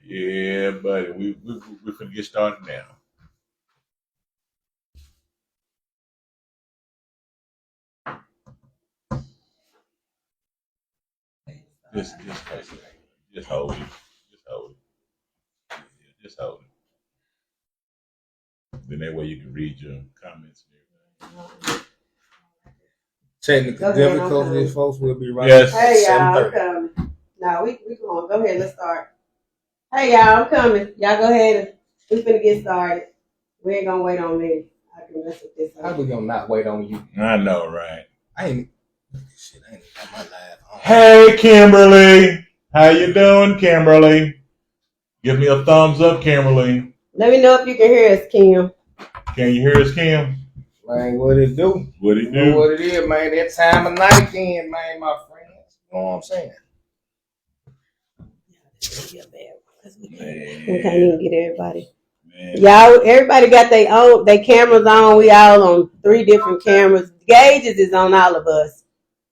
Yeah, buddy. We finna get started now. Just hold it. Just hold it. Just hold it. Then that way you can read your comments and everything. Technical difficulties, folks. Will be right. Yes. Hey y'all, I'm coming. No, we going. Go ahead. Let's start. Hey y'all, I'm coming. Y'all go ahead. We finna get started. We ain't gonna wait on me. I can mess with this. How we gonna not wait on you? I know, right? I ain't got my live on. Hey, Kimberly. How you doing, Kimberly? Give me a thumbs up, Kimberly. Let me know if you can hear us, Kim. Can you hear us, Kim? Man, what it do? What it you know do? What it is, man. That time of night again, man, my friends. You know what I'm saying? We can't even get everybody. Man. Y'all, everybody got their cameras on. We all on 3 different cameras. Gauges is on all of us.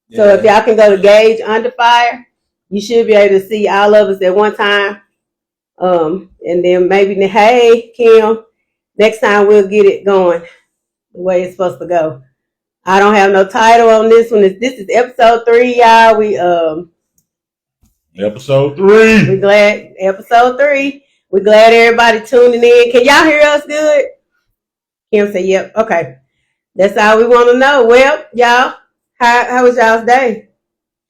Yeah. So if y'all can go to Gauge Under Fire, you should be able to see all of us at one time. And then maybe, hey, Kim, next time we'll get it going the way it's supposed to go. I don't have no title on this one. This is episode 3, y'all. Episode 3. We're glad episode 3. We're glad everybody tuning in. Can y'all hear us good? Kim said, "Yep." Okay, that's all we want to know. Well, y'all, how was y'all's day?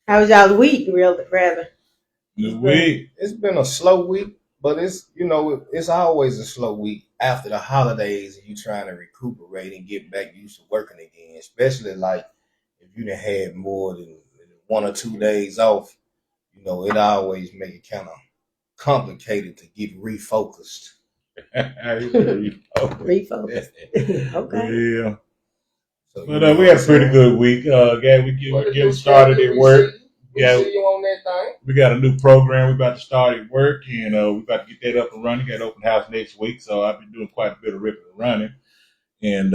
How was y'all's week? Rather, it's been a slow week, but it's always a slow week after the holidays, and you trying to recuperate and get back used to working again. Especially like if you done had more than 1 or 2 days off, it always make it kind of complicated to get refocused. Refocused. Okay. Yeah. So, but we had a pretty good week. We getting started at work. Yeah, see you on that thing. We got a new program we about to start at work, and we about to get that up and running. Got open house next week, so I've been doing quite a bit of ripping and running. And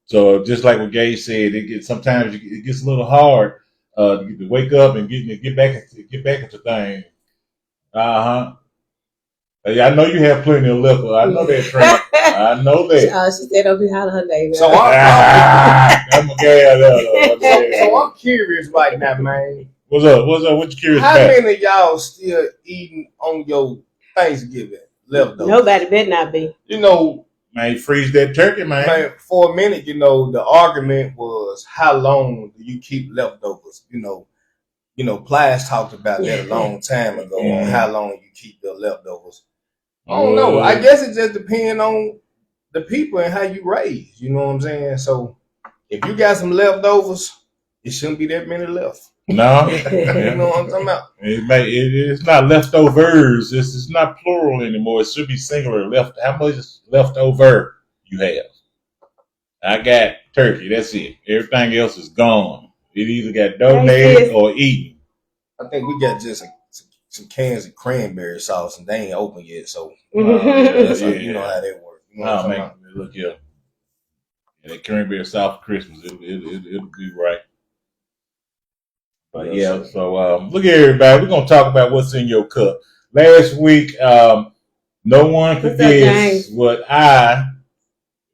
so just like what Gage said, sometimes it gets a little hard to wake up and get back into things. Yeah, I know you have plenty of liquor. I know that, Trent. I know that. She said, "Don't be hollering her name." So I'm curious right now, man. What's up? What you curious How about? many of y'all still eating on your Thanksgiving leftovers? Nobody better not be. Man, freeze that turkey, man. For a minute, the argument was how long do you keep leftovers? Plies talked about that a long time ago on how long you keep the leftovers. I don't know. I guess it just depends on the people and how you raise. You know what I'm saying? So if you got some leftovers, it shouldn't be that many left. No. You know what I'm talking about? It's not leftovers. It's not plural anymore. It should be singular. How much leftover you have? I got turkey. That's it. Everything else is gone. It either got donated or eaten. I think we got just some cans of cranberry sauce, and they ain't open yet. So you know how that works. You know man, look here. Yeah, that cranberry sauce for Christmas, it'll be right. But yeah, so look at everybody. We're gonna talk about what's in your cup. Last week, no one could guess what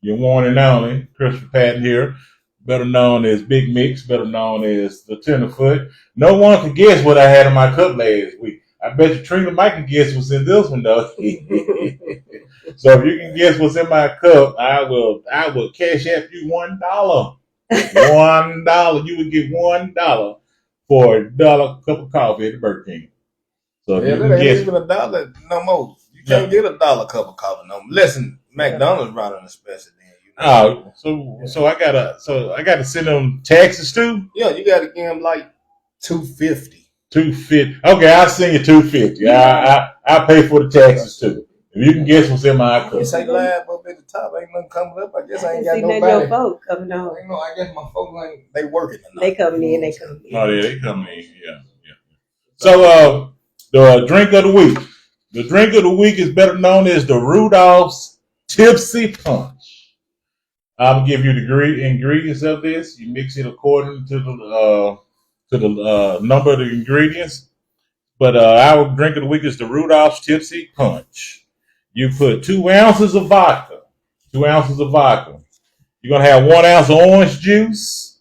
your one and only Christopher Patton here, better known as Big Mix, better known as the Tenderfoot. No one could guess what I had in my cup last week. I bet you Trina might can guess what's in this one though. So if you can guess what's in my cup, I will cash out you $1. $1. You would get $1 for a $1 cup of coffee at the Burger King. So that ain't even $1 no more. You can't get $1 cup of coffee no more. Listen, McDonald's running a special then. So I gotta send them taxes too. Yeah, you gotta give them like $2.50. $2.50. Okay, I'll send you $2.50. I pay for the taxes too. If you can guess what's in my cup. You say live up at the top, ain't nothing coming up. I guess I ain't got nobody. Your folk coming on. I guess my folks they working tonight. They coming in. Oh yeah, they coming in. Yeah. So the drink of the week. The drink of the week is better known as the Rudolph's Tipsy Punch. I'll give you the ingredients of this. You mix it according to the number of the ingredients. But our drink of the week is the Rudolph's Tipsy Punch. You put 2 ounces of vodka. 2 ounces of vodka. You're gonna have 1 ounce of orange juice,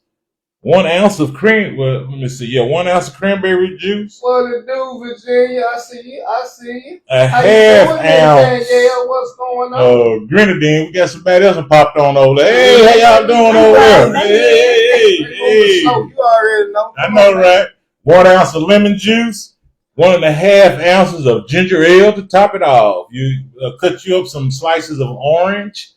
1 ounce of cream. Well, let me see. Yeah, 1 ounce of cranberry juice. What it do, Virginia? I see you. I see you. A How half you doing, ounce. Danielle? What's going on? Grenadine. We got somebody else that popped on over there. Hey, how y'all doing over there? Hey. You already know. I know, right? 1 ounce of lemon juice. 1.5 ounces of ginger ale to top it off. You cut you up some slices of orange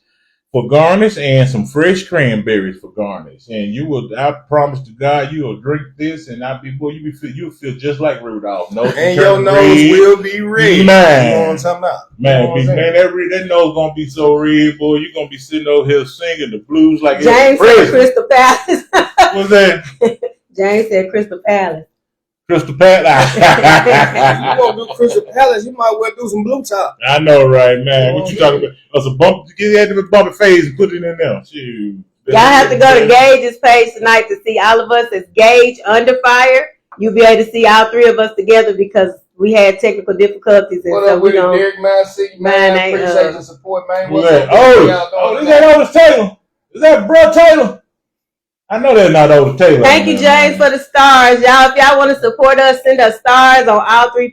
for garnish and some fresh cranberries for garnish. And you will, I promise to God, you will drink this and you'll feel just like Rudolph. No, and your nose will be red. Man. You know what I'm talking about? Man, that nose gonna be so red, boy. You're gonna be sitting over here singing the blues like James said Crystal Palace. What's that? James said Crystal Palace. Crystal Palace. You won't do Crystal Palace, you might well do some Blue Top. I know, right, man. What you talking about? That's a bump. Get that bumpy face and put it in there. Shoot. Y'all have to go to Gage's page tonight to see all of us as Gage Under Fire. You'll be able to see all 3 of us together because we had technical difficulties. And what so up with Derek, man? See you, man. Appreciate the support, man. What's up? Is that Otis Taylor? Is that Bro Taylor? I know that's not Otis Taylor. Thank you, James, for the stars. Y'all, if y'all want to support us, send us stars on all three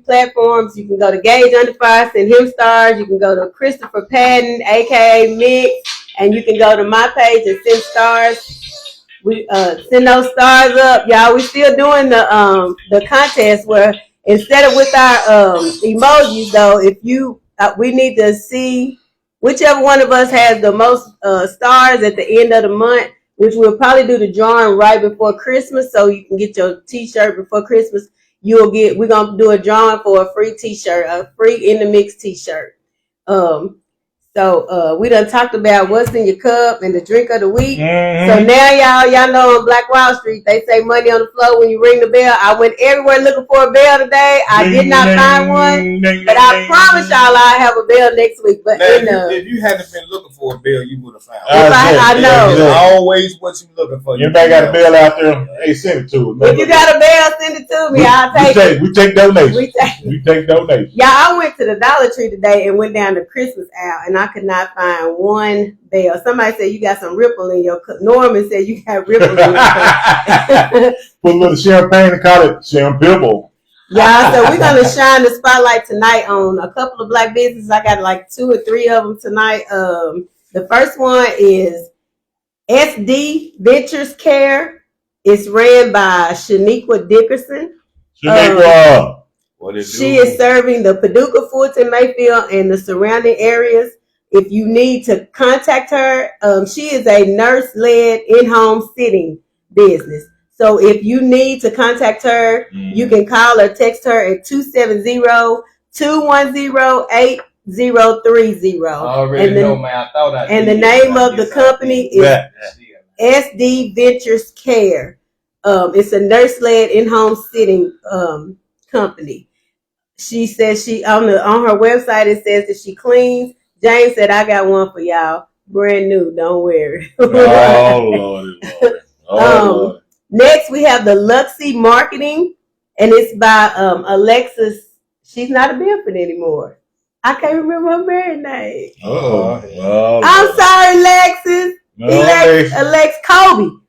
platforms. You can go to Gage Under Fire, send him stars. You can go to Christopher Patton, aka Mix, and you can go to my page and send stars. We send those stars up, y'all. We still doing the contest where instead of with our emojis though, if you we need to see whichever one of us has the most stars at the end of the month, which we'll probably do the drawing right before Christmas, so you can get your t-shirt before Christmas. We're gonna do a drawing for a free t-shirt, a free In the Mix t-shirt. So we done talked about what's in your cup and the drink of the week. Mm-hmm. So now y'all know on Black Wall Street, they say money on the floor when you ring the bell. I went everywhere looking for a bell today. I did not find one, but I promise y'all I'll have a bell next week. But now, if you hadn't been looking for a bell, you would have found one. I know. It's always what you looking for. Everybody got a bell out there. Hey, send it to us. If you got a bell, send it to me. I'll take it. We take donations. We take donations. Yeah, I went to the Dollar Tree today and went down to Christmas aisle, and I could not find one bell. Somebody said you got some ripple in your cup. Norman said you got ripple in your cup. Put a little champagne and call it champagne. Yeah, so we're going to shine the spotlight tonight on a couple of black businesses. I got like 2 or 3 of them tonight. The first one is SD Ventures Care. It's ran by Shaniqua Dickerson. She is serving the Paducah, Fulton, Mayfield, and the surrounding areas. If you need to contact her, she is a nurse-led in-home sitting business. So if you need to contact her, you can call or text her at 270-210-8030. I already know, man. I thought I and the name of the company is SD Ventures Care. It's a nurse-led in-home sitting company. She says she on her website it says that she cleans. James said, I got one for y'all. Brand new. Don't wear it. Oh, Lord. Next, we have the Luxy Marketing, and it's by Alexis. She's not a Bedford anymore. I can't remember her married name. I'm sorry, Alexis.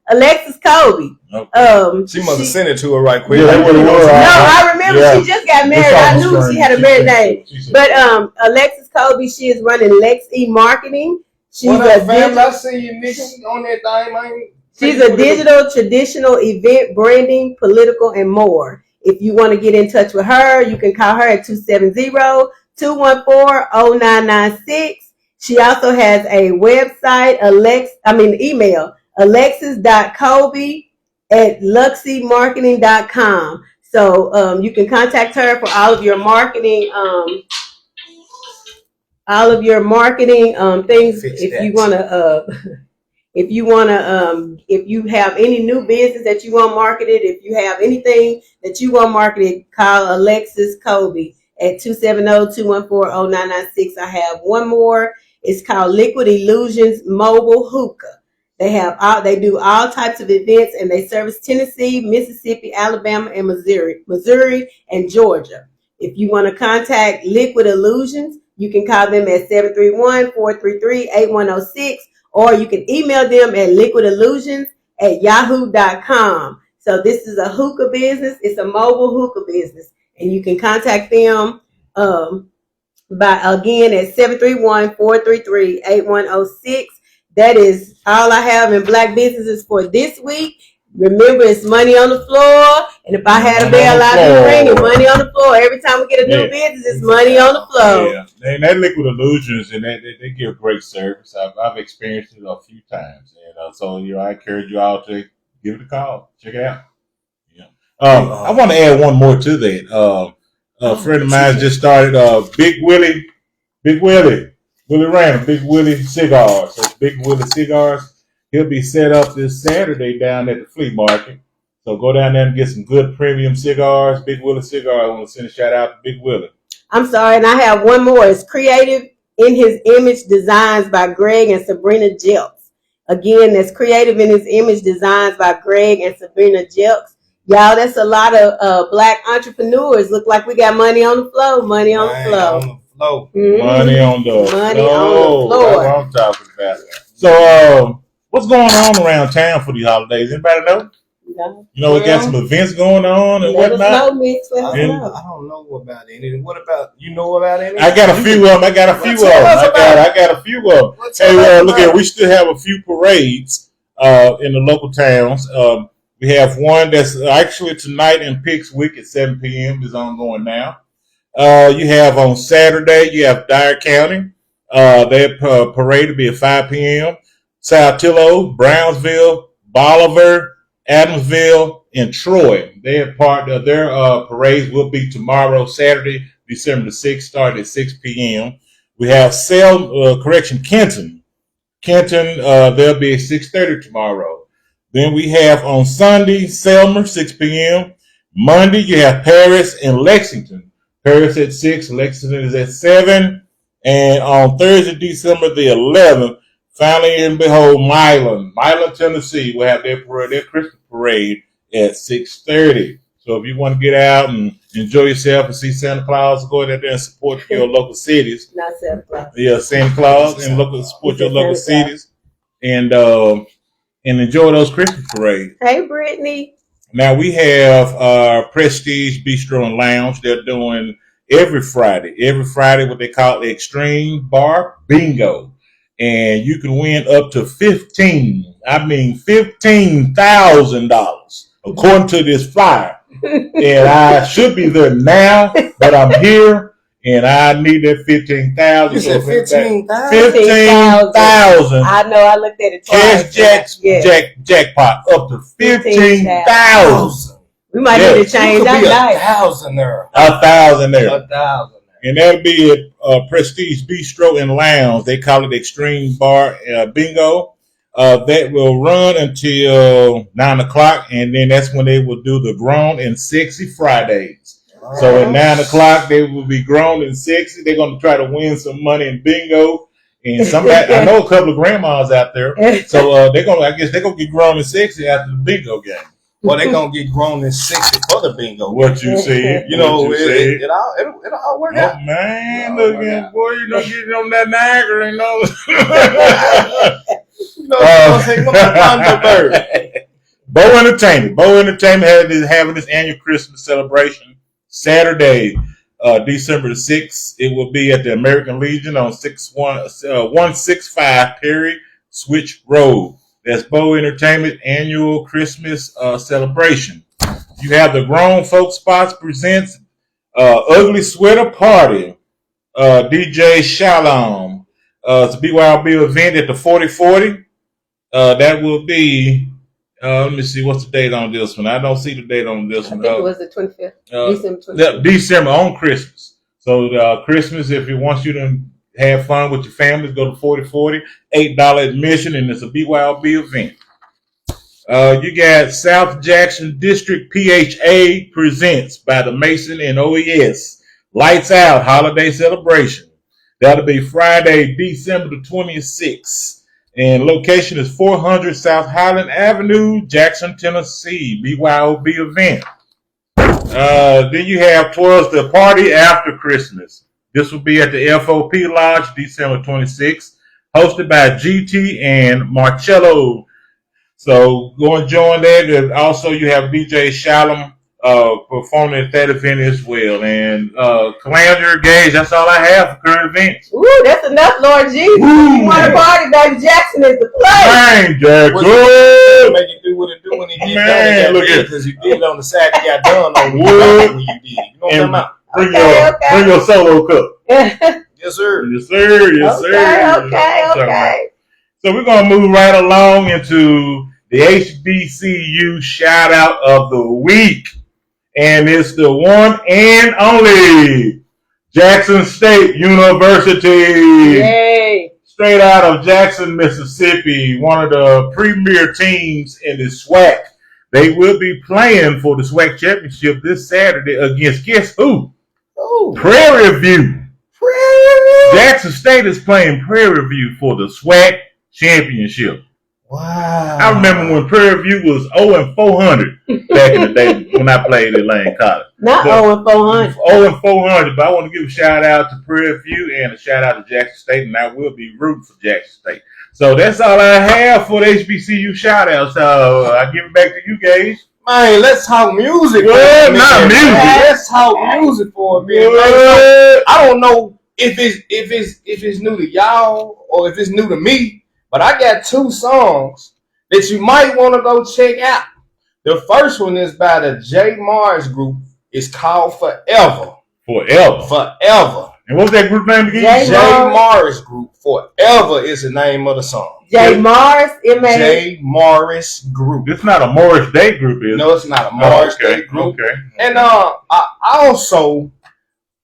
Alexis Kobe. Okay. She must have sent it to her right quick. No, I remember she just got married. I knew she had a married name. But Alexis Kobe, she is running Luxy Marketing. She's I see you mixing on that thing, man. She's a digital, traditional event branding, political, and more. If you want to get in touch with her, you can call her at 270-214-0996. She also has a website, email, alexis.kobe@luxymarketing.com. So you can contact her for all of your marketing things. If you have any new business that you want marketed, if you have anything that you want marketed, call Alexis Kobe at 270-214-0996. I have one more. It's called Liquid Illusions Mobile Hookah. They do all types of events, and they service Tennessee, Mississippi, Alabama, and Missouri, and Georgia. If you want to contact Liquid Illusions, you can call them at 731-433-8106, or you can email them at liquidillusions@yahoo.com. So this is a hookah business. It's a mobile hookah business, and you can contact them by again at 731-433-8106. That is all I have in Black businesses for this week. Remember, it's money on the floor, and if I had a bell, I'd be ringing money on the floor. Every time we get a new business, it's money on the floor. Yeah, and that Liquid Illusions, and they give great service. I've experienced it a few times, and so I encourage you all to give it a call. Check it out. Yeah. I want to add one more to that. A friend of mine just started Big Willie Random, Big Willie Cigars. So Big Willie Cigars. He'll be set up this Saturday down at the flea market. So go down there and get some good premium cigars. Big Willie Cigar. I want to send a shout out to Big Willie. I'm sorry, and I have one more. It's Creative in His Image Designs by Greg and Sabrina Jelks. Again, that's Creative in His Image Designs by Greg and Sabrina Jelks. Y'all, that's a lot of Black entrepreneurs. Look like we got money on the floor. Money on the floor. Mm-hmm. Money on the floor. That's what I'm talking about. So, what's going on around town for these holidays? Anybody know? No. You know, we got some events going on and whatnot. I don't know about any. What about you? Know about any? I got a few of them. I got a few of them. Hey, look here. We still have a few parades in the local towns. We have one that's actually tonight in Pickswick at 7 p.m. is ongoing now. You have on Saturday. You have Dyer County. Their parade will be at 5 p.m. Saltillo, Brownsville, Bolivar, Adamsville, and Troy. Their parades will be tomorrow, Saturday, December the 6th, starting at 6 p.m. We have Kenton. Kenton, they'll be at 6:30 tomorrow. Then we have on Sunday, Selmer, 6 p.m. Monday, you have Paris and Lexington. Paris at 6, Lexington is at 7. And on Thursday, December the 11th, finally and behold, Milan, Tennessee, will have their Christmas parade at 6:30. So if you want to get out and enjoy yourself and see Santa Claus, go out there and support your local cities. Not Santa Claus. Yeah, Santa Claus, and support your local cities, and enjoy those Christmas parades. Hey, Brittany. Now we have Prestige Bistro and Lounge. They're doing every Friday what they call the Extreme Bar Bingo. And you can win up to $15,000, according to this flyer. And I should be there now, but I'm here, and I need that $15,000. You said 15,000? 15,000. I know. I looked at it twice. Cash jackpot up to 15,000. We might need to change that night. 1,000 there. 1,000 there. 1,000. And that'll be at Prestige Bistro and Lounge. They call it Extreme Bar Bingo. That will run until 9 o'clock, and then that's when they will do the Grown and Sexy Fridays. So at 9 o'clock, they will be grown and sexy. They're going to try to win some money in bingo. And somebody, I know a couple of grandmas out there, so I guess they're going to get grown and sexy after the bingo game. Well, they're going to get grown and sexy for the bingo. What you said. It'll all work out. Oh, man, look at boy, you don't get on that Niagara, you know. Bo Entertainment is having this annual Christmas celebration Saturday, December the 6th. It will be at the American Legion on 165 Perry Switch Road. That's Bo Entertainment annual Christmas celebration. You have the Grown Folk Spots presents Ugly Sweater Party. DJ Shalom. It's a BYOB event at the 4040. That will be, let me see, what's the date on this one? I don't see the date on this one. I think it was the 25th. December 25th. December on Christmas. So Christmas, if it wants you to have fun with your families, go to 4040, $8 admission, and it's a BYOB event. You got South Jackson District PHA presents by the Mason and OES. Lights Out Holiday Celebration. That'll be Friday, December the 26th. And location is 400 South Highland Avenue, Jackson, Tennessee. BYOB event. Then you have towards the party after Christmas. This will be at the FOP Lodge, December 26th, hosted by GT and Marcello. So go and join that. And also, you have DJ Shalom performing at that event as well. And Calandra Gage, that's all I have for current events. Ooh, that's enough, Lord Jesus. Ooh. You want to party, baby? Jackson is the place. Man, Jackson. Make it do what it do when it get Man, done. look at because you did it on the side, you got done on Wood. when you did. You know what I'm talking And bring your solo cup. Yes, sir. Yes, sir. Yes, sir. Okay. So we're going to move right along into the HBCU shout out of the week. And it's the one and only Jackson State University. Yay. Straight out of Jackson, Mississippi, one of the premier teams in the SWAC. They will be playing for the SWAC championship this Saturday against guess who? Oh. Prairie View. Jackson State is playing Prairie View for the SWAC championship. Wow. I remember when Prairie View was 0-400 back in the day when I played at Lane College. Not 0-400. 0-400, but I want to give a shout out to Prairie View and a shout out to Jackson State, and I will be rooting for Jackson State. So that's all I have for the HBCU shout out. So I give it back to you, Gage. Man, let's talk music. Well, not music. Let's talk music for a minute. Man. I don't know if it's new to y'all or if it's new to me. But I got two songs that you might want to go check out. The first one is by the J. Mars group. It's called Forever. Forever. And what's that group name again? J. Mars group. Forever is the name of the song. J. Mars? J. Morris group. It's not a Morris Day group, is it? No, it's not a Morris Day group. Okay. And I also,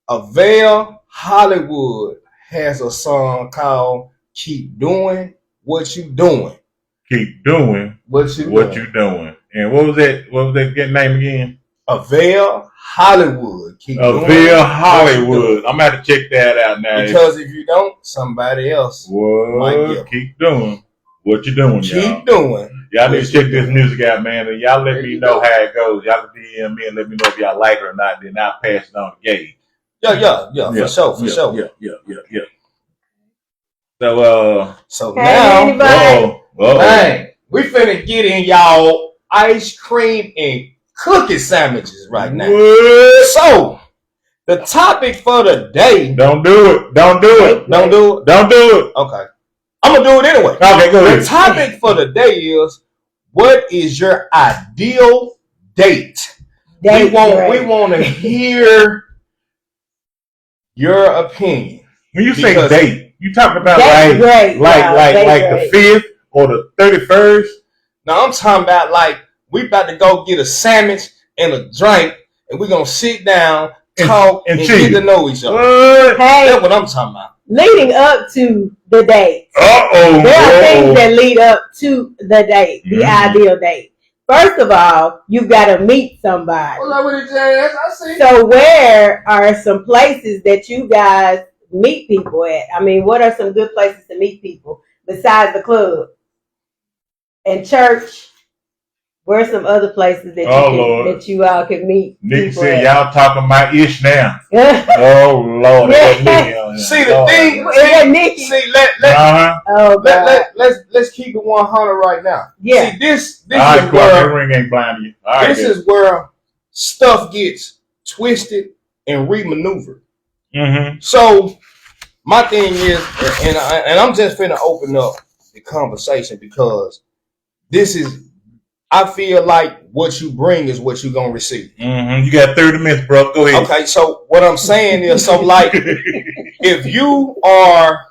Avail Hollywood has a song called Keep Doing What You Doing. Keep doing what you doing. And what was that name again? Avail Hollywood. Avail Hollywood. I'm gonna have to check that out now. Because if you don't, somebody else might get keep doing what you're doing, y'all. Keep doing. Y'all need to check this music out, man. And y'all let me know how it goes. Y'all can DM me and let me know if y'all like it or not. Then I'll pass it on to Gabe. Yeah, for sure. Yeah. So now, man, we finna get in y'all ice cream and cookie sandwiches right now. What? So, the topic for the day. Don't do it. Okay. I'm gonna do it anyway. Okay, go ahead. The topic for the day is, what is your ideal date? We want to hear your opinion. When you say date, you talking about like the 5th or the 31st? No, I'm talking about like we about to go get a sandwich and a drink, and we're gonna sit down, talk, and get to know each other. What? Hey, that's what I'm talking about. Leading up to the date. There are things that lead up to the date, the ideal date. First of all, you got to meet somebody. So where are some places that you guys meet people at? I mean, what are some good places to meet people besides the club and church? Where are some other places that you all can meet? Nick said, y'all talking my ish now. Oh, Lord. See, the thing, Nikki. See, let's keep it 100 right now. Yeah. See, this is where ring ain't blind you. This is where stuff gets twisted and remaneuvered. Mm-hmm. So, my thing is, and I'm just finna open up the conversation because I feel like what you bring is what you're going to receive. Mm-hmm. You got 30 minutes, bro. Go ahead. Okay, so what I'm saying is, like, if you are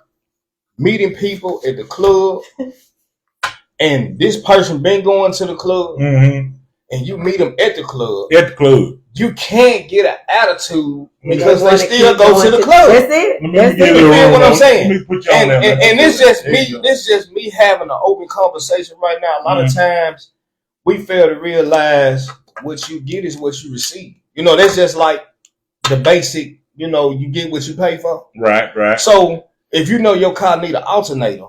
meeting people at the club and this person been going to the club and you meet them at the club, you can't get an attitude because they still go to the club. That's it. You feel what I'm saying? Let me put you on there, and it's just me having an open conversation right now. A lot of times, we fail to realize what you get is what you receive. You know, that's just like the basic, you get what you pay for. Right. So if you know your car need an alternator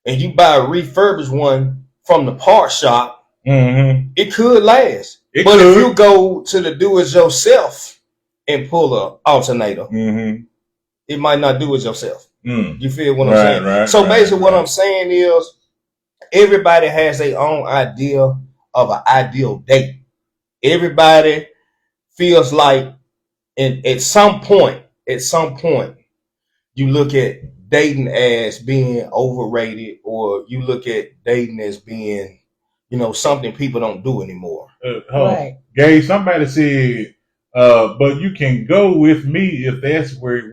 and you buy a refurbished one from the part shop, it could last. But if you go to the do-it-yourself and pull a alternator, it might not do it yourself. You feel what I'm saying? Right, so basically what I'm saying is everybody has their own idea of an ideal date. Everybody feels like at some point, you look at dating as being overrated, or you look at dating as being, something people don't do anymore. Right. Gay, somebody said, but you can go with me if that's where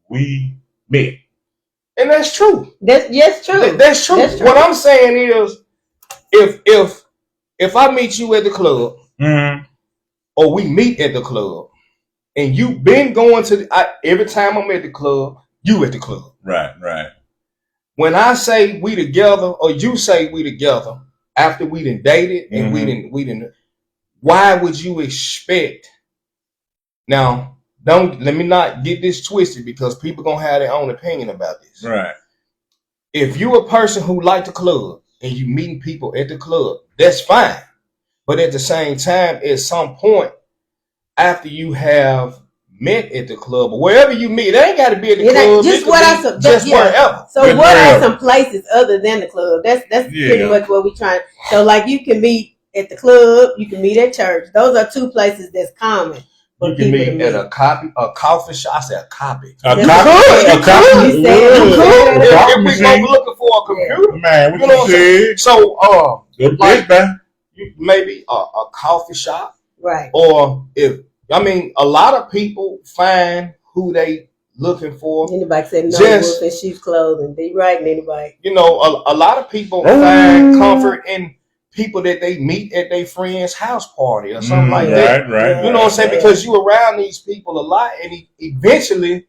we met. And that's true. That's true. That's true. What I'm saying is, if I meet you at the club, or we meet at the club, and you've been going to every time I'm at the club, you at the club. Right. When I say we together, or you say we together, after we done dated and we didn't, why would you expect? Now, let me not get this twisted, because people gonna have their own opinion about this. Right. If you're a person who like the club and you meeting people at the club, that's fine. But at the same time, at some point, after you have met at the club or wherever you meet, it ain't got to be at the club. Just wherever. So what are some places other than the club? That's pretty much what we trying. So like you can meet at the club, you can meet at church. Those are two places that's common. You can meet at a coffee shop. I said a copy. A copy. If we go looking for a computer, man, you know what I'm saying? So, like, maybe a coffee shop, right? Or a lot of people find who they looking for. Anybody said no wolf in sheep's clothing? They right, anybody? A lot of people find comfort in people that they meet at their friend's house party or something like that. Right. You know what I'm saying? Because you around these people a lot, and eventually,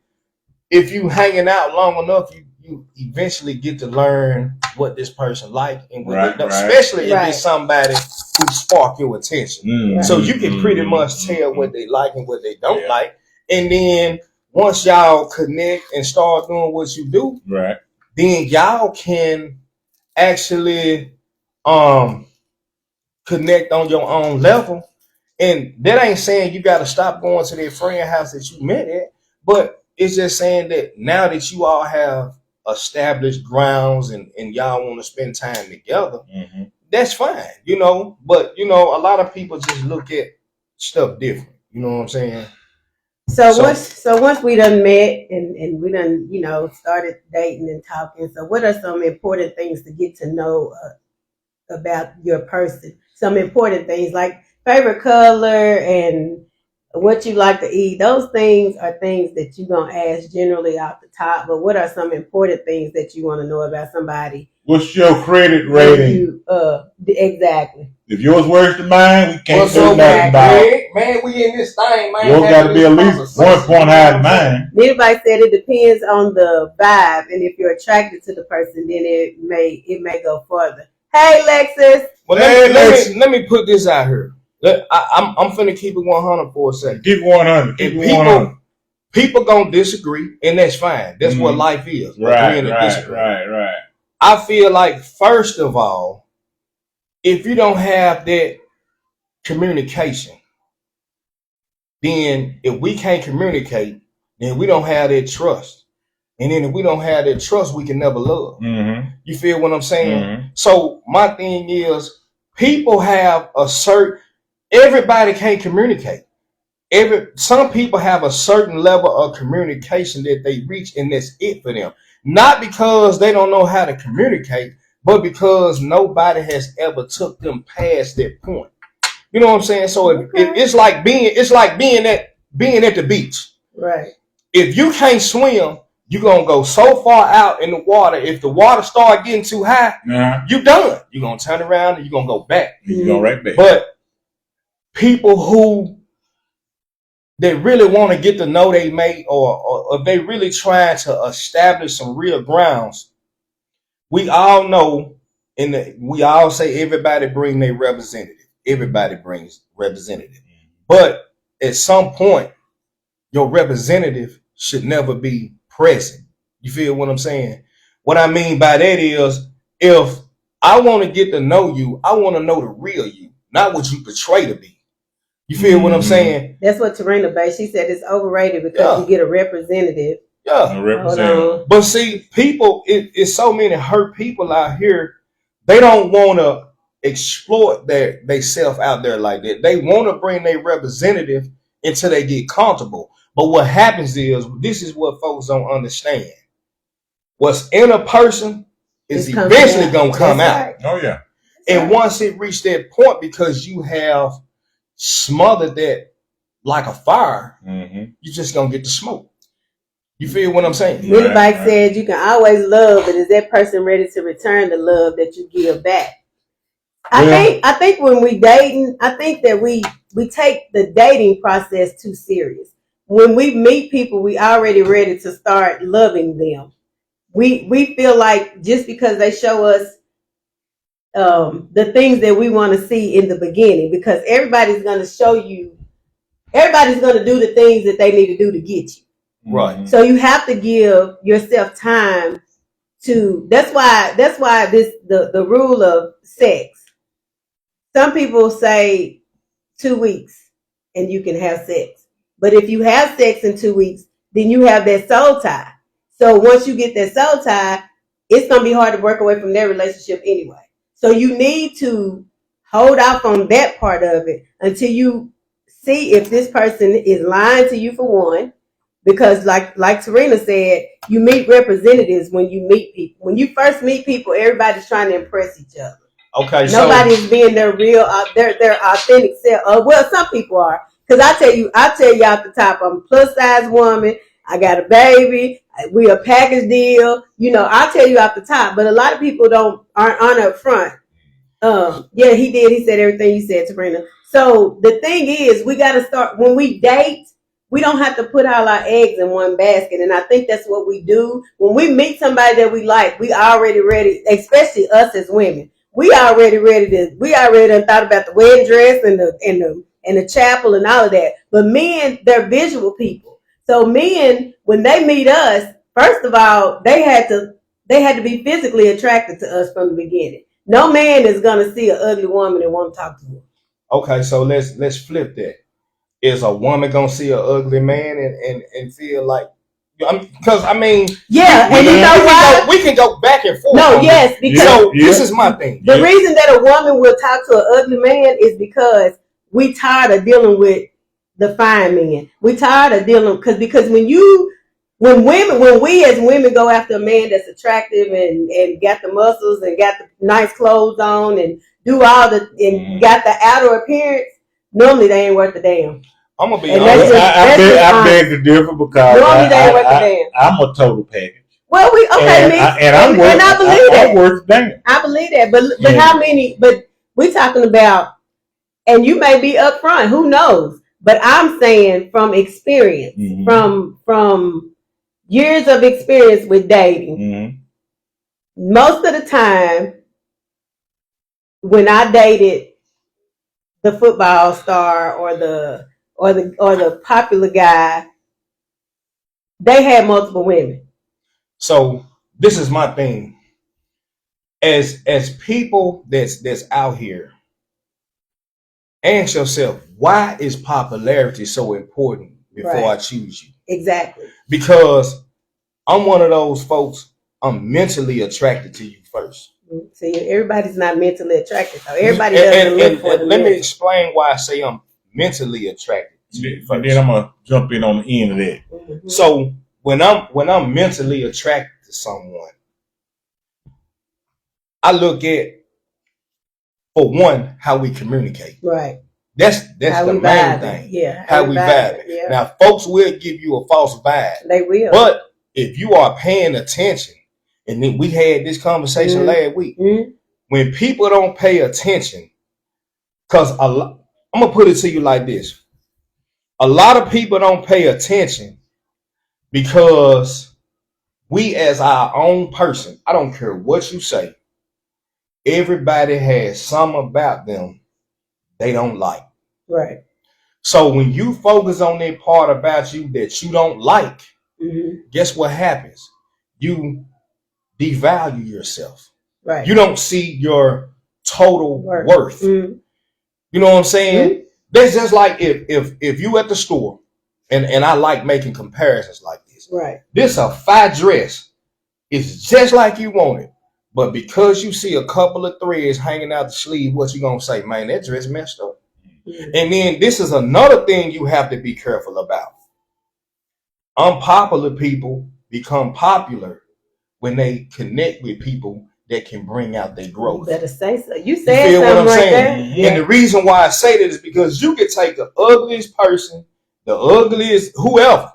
if you hanging out long enough, you eventually get to learn what this person like, and especially if it's somebody who spark your attention. So you can pretty much tell what they like and what they don't like, and then once y'all connect and start doing what you do, then y'all can actually connect on your own level. And that ain't saying you got to stop going to their friend house that you met at, but it's just saying that now that you all have established grounds and y'all want to spend time together, that's fine, but a lot of people just look at stuff different. You know what I'm saying? So once we done met and we done, started dating and talking, so what are some important things to get to know about your person? Some important things like favorite color and what you like to eat. Those things are things that you're going to ask generally off the top, but what are some important things that you want to know about somebody? What's your credit rating? Exactly. If yours worse than mine, we can't do nothing about it. Man, we in this thing, man. Yours got to be at least 1 point higher than mine. Anybody said it depends on the vibe, and if you're attracted to the person, then it may go further. Hey, Lexus. Well, let me put this out here. I'm finna keep it 100 for a second. Keep it 100. People gonna disagree, and that's fine. That's what life is. Right. I feel like, first of all, if you don't have that communication, then if we can't communicate, then we don't have that trust. And then if we don't have that trust, we can never love. You feel what I'm saying? So my thing is, people have everybody can't communicate. Some people have a certain level of communication that they reach, and that's it for them. Not because they don't know how to communicate, but because nobody has ever took them past that point. You know what I'm saying? So it's like being at the beach. Right. If you can't swim, you're gonna go so far out in the water. If the water start getting too high, you're done. You're gonna turn around and you're gonna go back. You go right back. But people who they really want to get to know they mate, or they really trying to establish some real grounds, we all know, we all say everybody bring their representative. Everybody brings representative. But at some point, your representative should never be present. You feel what I'm saying? What I mean by that is, if I want to get to know you, I want to know the real you, not what you portray to be. You feel what I'm saying? That's what Tarina Bay, she said it's overrated because you get a representative. Yeah. A representative. But see, people, it's so many hurt people out here. They don't want to exploit they self out there like that. They want to bring their representative until they get comfortable. But what happens is, this is what folks don't understand. What's in a person is eventually going to come out. Right. Oh, yeah. And once it reached that point, because you have smothered that like a fire, you just going to get the smoke. You feel what I'm saying? Willie Bike said you can always love, but is that person ready to return the love that you give back? I think when we dating, I think that we take the dating process too serious. When we meet people, we already ready to start loving them. We feel like just because they show us the things that we want to see in the beginning, because everybody's going to show you, everybody's going to do the things that they need to do to get you. Right. So you have to give yourself time to, that's why the rule of sex. Some people say 2 weeks and you can have sex. But if you have sex in 2 weeks, then you have that soul tie. So once you get that soul tie, it's going to be hard to work away from that relationship anyway. So you need to hold off on that part of it until you see if this person is lying to you, for one. Because like Tarina said, you meet representatives when you meet people. When you first meet people, everybody's trying to impress each other. Okay. Nobody's being their real, their authentic self. Well, some people are. Because I tell you at the top, I'm a plus size woman. I got a baby. We a package deal. You know, I'll tell you at the top. But a lot of people aren't up front. Yeah, he did. He said everything you said, Sabrina. So the thing is, we got to start, when we date, we don't have to put all our eggs in one basket. And I think that's what we do. When we meet somebody that we like, we already ready, especially us as women. We already done thought about the wedding dress and the chapel and all of that. But men, they're visual people. So men, when they meet us, first of all, they had to be physically attracted to us from the beginning. No man is gonna see an ugly woman and want to talk to her. Okay, so let's flip that. Is a woman gonna see an ugly man and feel like, because I mean, yeah, and you know why? We can go back and forth. No, yes, because this is my thing. The reason that a woman will talk to an ugly man is because we tired of dealing with the fine men. We tired of dealing because when we as women go after a man that's attractive and got the muscles and got the nice clothes on and do all the and got the outer appearance, normally they ain't worth a damn. I'm gonna be honest. I beg to differ because I'm a total package. Well, I'm worth. And I believe that. I'm worth damn. I believe that, but how many? But we're talking about, and you may be upfront. Who knows? But I'm saying from experience, from years of experience with dating. Most of the time, when I dated the football star or the popular guy, they had multiple women. So this is my thing. As people that's out here, ask yourself, why is popularity so important before I choose you? Exactly. Because I'm one of those folks, I'm mentally attracted to you first. See, everybody's not mentally attracted. So everybody doesn't look for the let me explain why I say I'm mentally attracted to you first. And then I'm gonna jump in on the end of that. So when I'm mentally attracted to someone, I look at, for one, how we communicate. Right. That's the main thing. Yeah. How we vibe. Yeah. Now, folks will give you a false vibe. They will. But if you are paying attention, and then we had this conversation last week, when people don't pay attention, because I'm gonna put it to you like this: a lot of people don't pay attention because we, as our own person, I don't care what you say, everybody has something about them they don't like. Right. So when you focus on that part about you that you don't like, guess what happens? You devalue yourself. Right. You don't see your total worth. Mm-hmm. You know what I'm saying? Mm-hmm. That's just like if you at the store, and I like making comparisons like this. Right. This a fire dress. It's just like you want it. But because you see a couple of threads hanging out the sleeve, what you gonna say? Man, that dress messed up. Mm-hmm. And then this is another thing you have to be careful about. Unpopular people become popular when they connect with people that can bring out their growth. You better say so. You said something right there. Yeah. And the reason why I say that is because you can take the ugliest person, the ugliest whoever,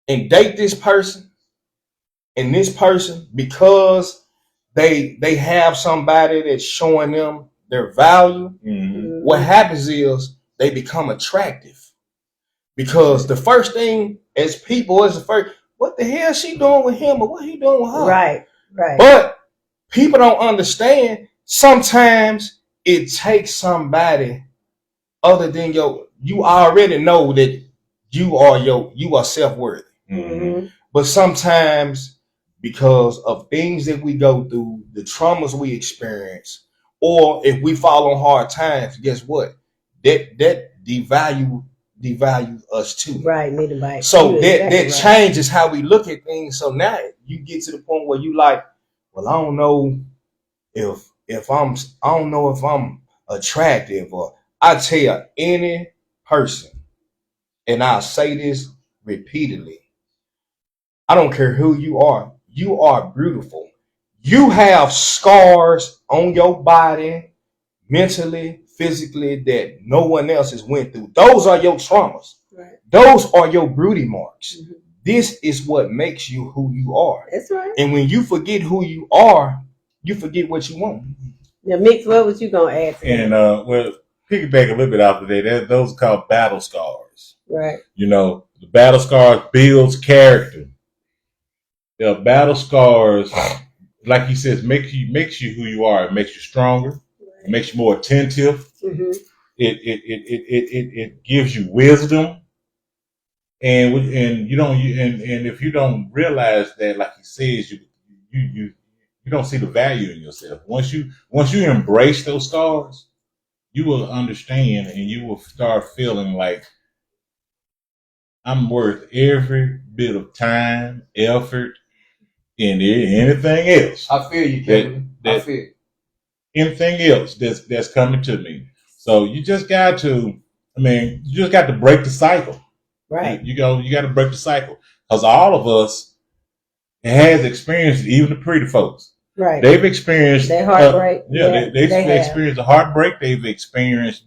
and date this person and this person because they have somebody that's showing them their value. Mm-hmm. What happens is they become attractive because the first thing as people is what the hell is she doing with him or what he doing with her? Right. But people don't understand. Sometimes it takes somebody other than you already know that you are self-worthy. Mm-hmm. But sometimes because of things that we go through, the traumas we experience, or if we fall on hard times, guess what? That devalue us too. Right. So that changes how we look at things. So now you get to the point where you like, well, I don't know if I'm attractive, or I tell any person, and I'll say this repeatedly, I don't care who you are beautiful. You have scars on your body, mentally, physically, that no one else has went through. Those are your traumas. Right. Those are your beauty marks. Mm-hmm. This is what makes you who you are. That's right. And when you forget who you are, you forget what you want. Now, Mix, what was you gonna add? And well, piggyback a little bit off of that. Those are called battle scars. Right. You know, the battle scars builds character. The battle scars, like he says, makes you who you are. It makes you stronger. Right. It makes you more attentive. Mm-hmm. It gives you wisdom. And you don't and if you don't realize that, like he says, you don't see the value in yourself. Once you embrace those scars, you will understand and you will start feeling like I'm worth every bit of time, effort, and anything else. I feel you, Kevin. I feel anything else that's coming to me. So you just got to break the cycle. Right. You got to break the cycle, because all of us has experienced, even the pretty folks. Right. They've experienced their heartbreak. They've experienced a heartbreak. They've experienced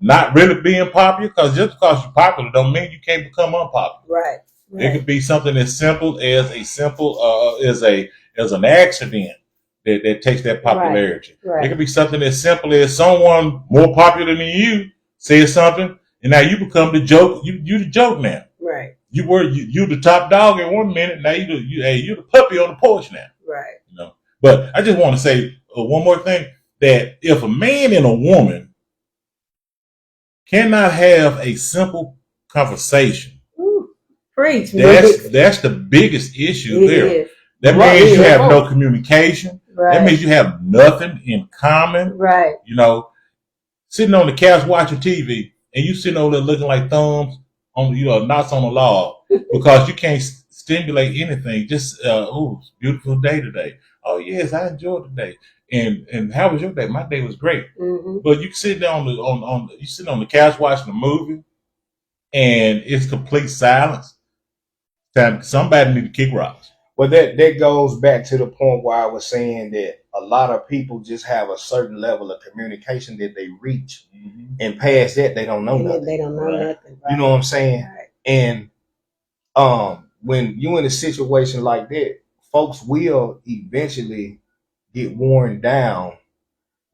not really being popular, because just because you're popular don't mean you can't become unpopular. Right. It could be something as simple as an accident that takes that popularity. Right. It could be something as simple as someone more popular than you says something, and now you become the joke. You the joke now. Right. You the top dog at one minute. Now you're the puppy on the porch now. Right. You know. But I just want to say one more thing, that if a man and a woman cannot have a simple conversation, preach. That's the biggest issue there. Is. That means you have no communication. Right. That means you have nothing in common. Right. You know, sitting on the couch watching TV, and you sitting over there looking like thumbs on, knots on the log, because you can't stimulate anything. Just beautiful day today. Oh yes, I enjoyed the day. And how was your day? My day was great. Mm-hmm. But you sit down you sit on the couch watching a movie, and it's complete silence. Somebody need to kick rocks. Well, that goes back to the point where I was saying that a lot of people just have a certain level of communication that they reach, mm-hmm. and past that they don't know nothing. They don't know nothing. Right. You know what I'm saying? Right. And when you in a situation like that, folks will eventually get worn down,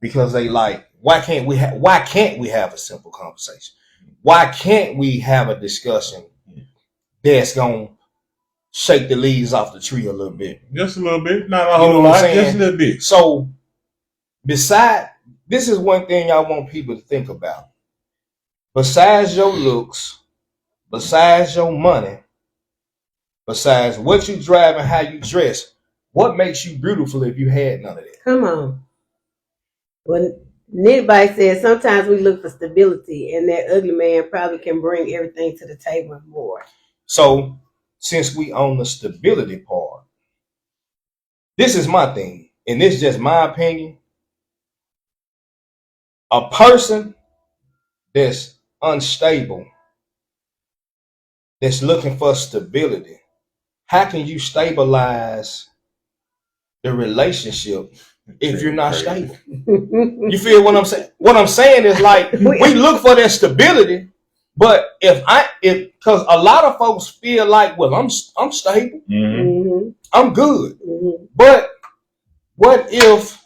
because they like, why can't we have a simple conversation? Why can't we have a discussion that's gonna shake the leaves off the tree a little bit? Just a little bit, not a whole lot, just a little bit. So, this is one thing I want people to think about. Besides your looks, besides your money, besides what you drive and how you dress, what makes you beautiful if you had none of that? Come on. Well, anybody says sometimes we look for stability, and that ugly man probably can bring everything to the table and more. So, since we on the stability part, this is my thing, and this is just my opinion. A person that's unstable, that's looking for stability, how can you stabilize the relationship if you're not stable? You feel what I'm saying? What I'm saying is like we look for that stability, but because a lot of folks feel like, well, I'm stable, I'm good, but what if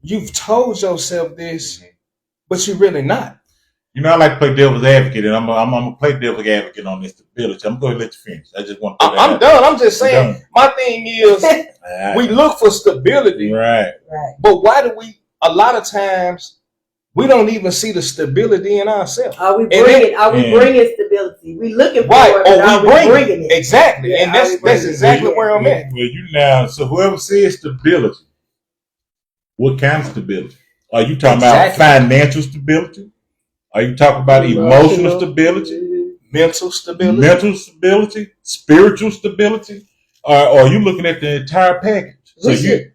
you've told yourself this, but you're really not? You know, I like to play devil's advocate, and I'm gonna play devil's advocate on this stability. I'm going to let you finish. I just want to. I'm done. I'm just saying. My thing is, we look for stability, right? But why do we? A lot of times, we don't even see the stability in ourselves. Are we bringing stability? We looking for it, or are we bringing it? Exactly, yeah, and that's exactly where I'm at. Well, you now. So whoever says stability, what kind of stability? Are you talking about financial stability? Are you talking about emotional stability, mental stability, spiritual stability, or are you looking at the entire package? Go ahead.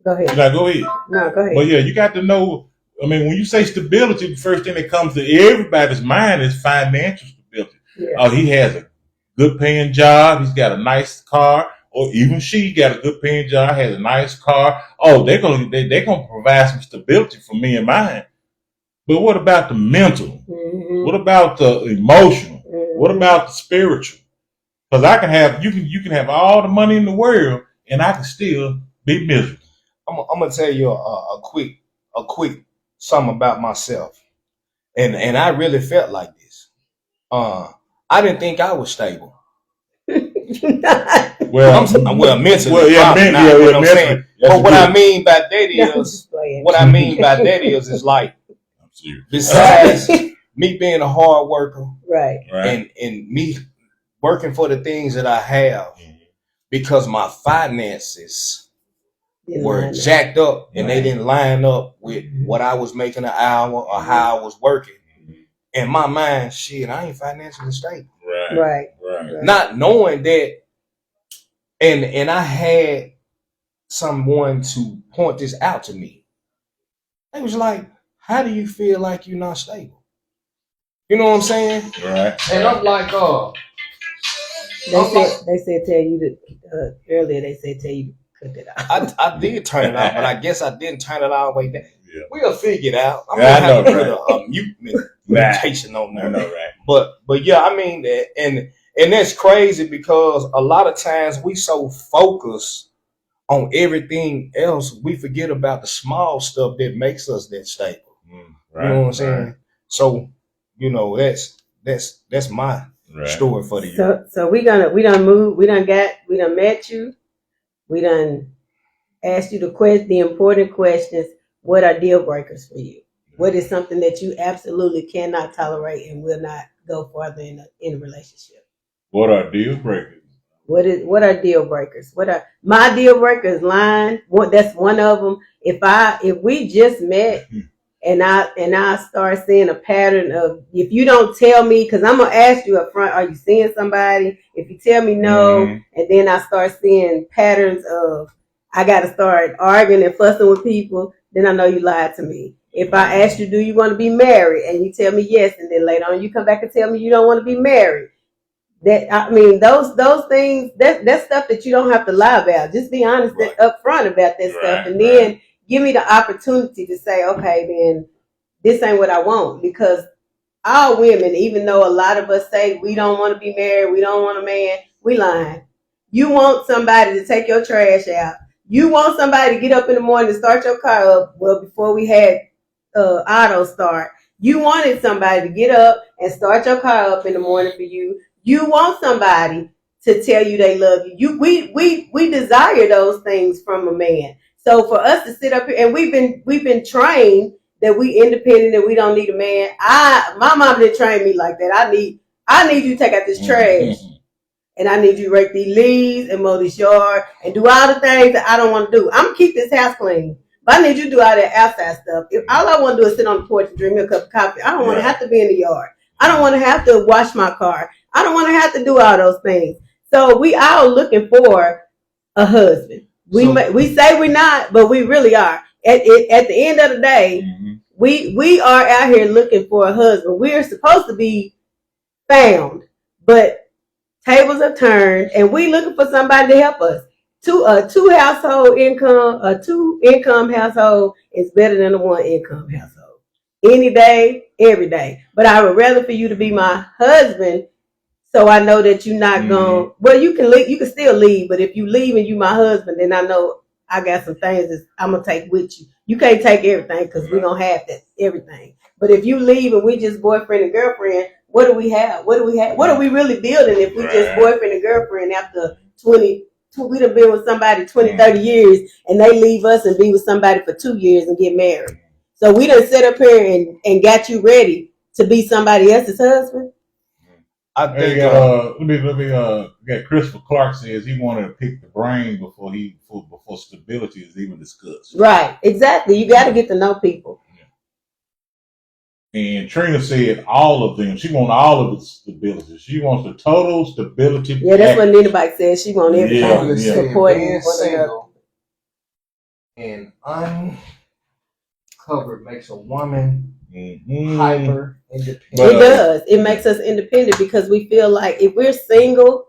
Go ahead. No, go ahead. But yeah, you got to know. I mean, when you say stability, the first thing that comes to everybody's mind is financial stability. Yeah. He has a good paying job. He's got a nice car, or even she got a good paying job, has a nice car. Oh, they're gonna provide some stability for me and mine. But what about the mental? What about the emotional? What about the spiritual? Because I can have you can have all the money in the world, and I can still be miserable. I'm gonna tell you a quick something about myself, and I really felt like this. I didn't think I was stable. mentally. Well, yeah, mentally. But what I mean by that is like, besides me being a hard worker, right, and me working for the things that I have, because my finances were jacked up and they didn't line up with what I was making an hour or how I was working. In my mind, shit, I ain't financially stable. Right. Not knowing that, and I had someone to point this out to me. It was like, how do you feel like you're not stable? You know what I'm saying? Right. And I'm like, they said tell you to earlier. They said tell you to cut it out. I did turn it out, but I guess I didn't turn it all the way down. Yeah. We'll figure it out. I'm gonna have to put a mute meditation on there. Right. But yeah, I mean, and that's crazy because a lot of times we so focused on everything else, we forget about the small stuff that makes us that stable. Right, you know what I'm saying? Right. So, you know, that's my story for the year. So we done moved, we done met you, we done asked you the important questions. What are deal breakers for you? What is something that you absolutely cannot tolerate and will not go further in a relationship? What are deal breakers? What are deal breakers? What are my deal breakers? Lying. That's one of them. If we just met and I start seeing a pattern of, if you don't tell me, because I'm gonna ask you up front, are you seeing somebody? If you tell me no, and then I start seeing patterns of I gotta start arguing and fussing with people, then I know you lied to me. If I ask you, do you want to be married, and you tell me yes, and then later on you come back and tell me you don't want to be married. Those things, that's stuff that you don't have to lie about. Just be honest up front about that stuff, and then give me the opportunity to say, okay, then this ain't what I want. Because all women, even though a lot of us say we don't want to be married, we don't want a man, we lying. You want somebody to take your trash out. You want somebody to get up in the morning and start your car up. Well, before we had auto start, you wanted somebody to get up and start your car up in the morning for you. You want somebody to tell you they love you. We desire those things from a man. So for us to sit up here, and we've been trained that we independent and we don't need a man. My mom didn't train me like that. I need you to take out this trash. and I need you to rake these leaves and mow this yard and do all the things that I don't want to do. I'm gonna keep this house clean, but I need you to do all that outside stuff. If all I want to do is sit on the porch and drink me a cup of coffee, I don't want to have to be in the yard. I don't want to have to wash my car. I don't want to have to do all those things. So we all looking for a husband. We say we're not, but we really are. At the end of the day, we are out here looking for a husband. We are supposed to be found, but tables are turned, and we looking for somebody to help us. A two income household is better than a one income household. Any day, every day. But I would rather for you to be my husband, so I know that you're not going. Well, you can leave. You can still leave, but if you leave and you my husband, then I know I got some things that I'm gonna take with you. You can't take everything because we don't have that everything. But if you leave and we just boyfriend and girlfriend, what do we have? What do we have? What are we really building if we just boyfriend and girlfriend after 20? We done been with somebody 20, 30 years, and they leave us and be with somebody for 2 years and get married. So we done sit up here and got you ready to be somebody else's husband. I think let me got Christopher Clark says he wanted to pick the brain before stability is even discussed. Right, exactly. You got to get to know people. And Trina said all of them. She wants all of the stability. She wants the total stability. Yeah, that's what Nina Bike said. She wants everything supporting being single and uncovered makes a woman hyper independent. It does. It makes us independent because we feel like if we're single,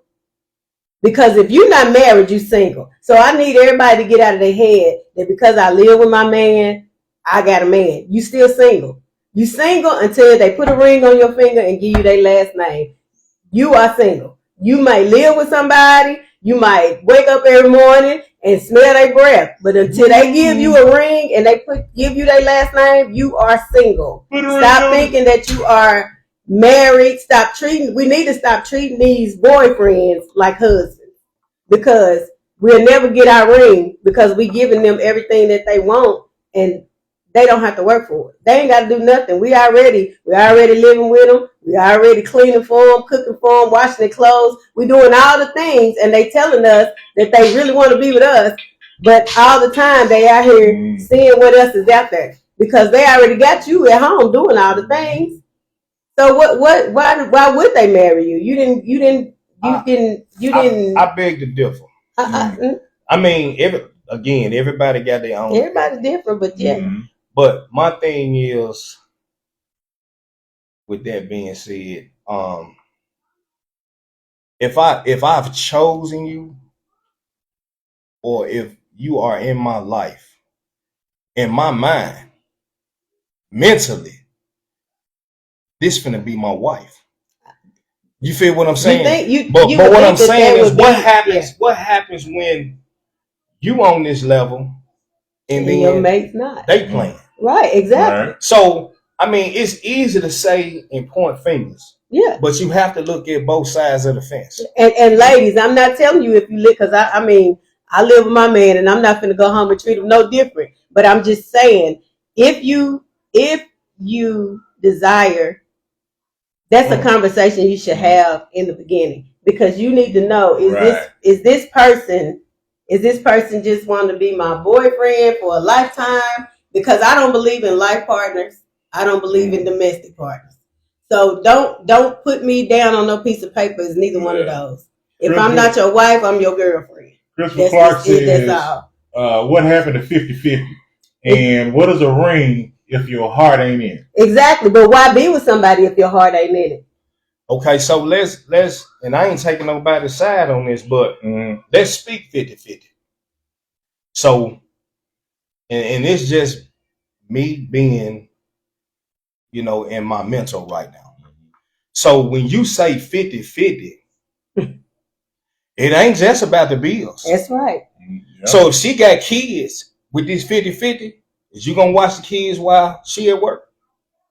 because if you're not married, you're single. So I need everybody to get out of their head that because I live with my man, I got a man. You still single. You single until they put a ring on your finger and give you their last name. You are single. You might live with somebody. You might wake up every morning and smell their breath. But until they give you a ring and they give you their last name, you are single. Stop thinking that you are married. We need to stop treating these boyfriends like husbands, because we'll never get our ring because we giving them everything that they want, and they don't have to work for it. They ain't got to do nothing. We already living with them. We already cleaning for them, cooking for them, washing their clothes. We doing all the things, and they telling us that they really want to be with us. But all the time they out here seeing what else is out there because they already got you at home doing all the things. So why would they marry you? You didn't. I beg to differ. I mean, everybody got their own. Everybody's different, but yeah. But my thing is, with that being said, if I've chosen you, or if you are in my life, in my mind, mentally, this finna be my wife. You feel what I'm saying? But what I'm saying is, what happens when you on this level and then your mate's not? They playing. Right, exactly. Right. So, I mean, it's easy to say and point fingers. Yeah. But you have to look at both sides of the fence. And ladies, I'm not telling you if you live, because I mean, I live with my man and I'm not going to go home and treat him no different. But I'm just saying, if you desire, that's a conversation you should have in the beginning, because you need to know, is this person just want to be my boyfriend for a lifetime? Because I don't believe in life partners. I don't believe in domestic partners. So don't put me down on no piece of paper as neither one of those. If I'm not your wife, I'm your girlfriend. Christopher Clark says, what happened to 50-50? And what is a ring if your heart ain't in it? Exactly. But why be with somebody if your heart ain't in it? Okay, so let's and I ain't taking nobody's side on this, but let's speak 50-50. So, and it's just me being, in my mental right now. So when you say 50-50, it ain't just about the bills. That's right. Yep. So if she got kids with this 50-50, is you gonna watch the kids while she at work?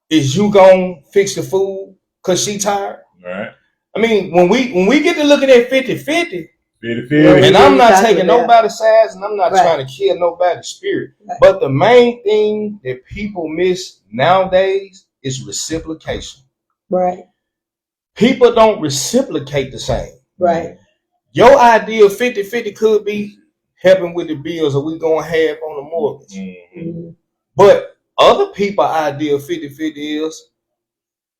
Is you gonna fix the food because she tired? Right. I mean, when we get to looking at 50-50, and I'm not taking nobody's sides, and I'm not trying to kill nobody's spirit. Right. But the main thing that people miss nowadays is reciprocation. Right. People don't reciprocate the same. Right. Your idea of 50-50 could be helping with the bills, or we going half on the mortgage. Mm-hmm. But other people idea of 50-50 is,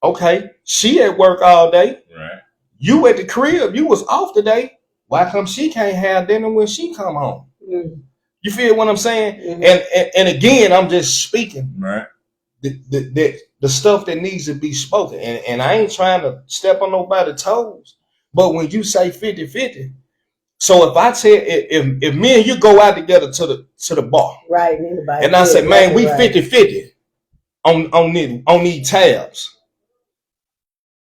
okay, she at work all day. Right. You at the crib, you was off today. Why come she can't have dinner when she come home? Mm-hmm. You feel what I'm saying? Mm-hmm. And again, I'm just speaking. Right. The stuff that needs to be spoken. And I ain't trying to step on nobody's toes. But when you say 50-50, so if I tell if me and you go out together to the bar, right, and I say, man, we 50-50 on these tabs.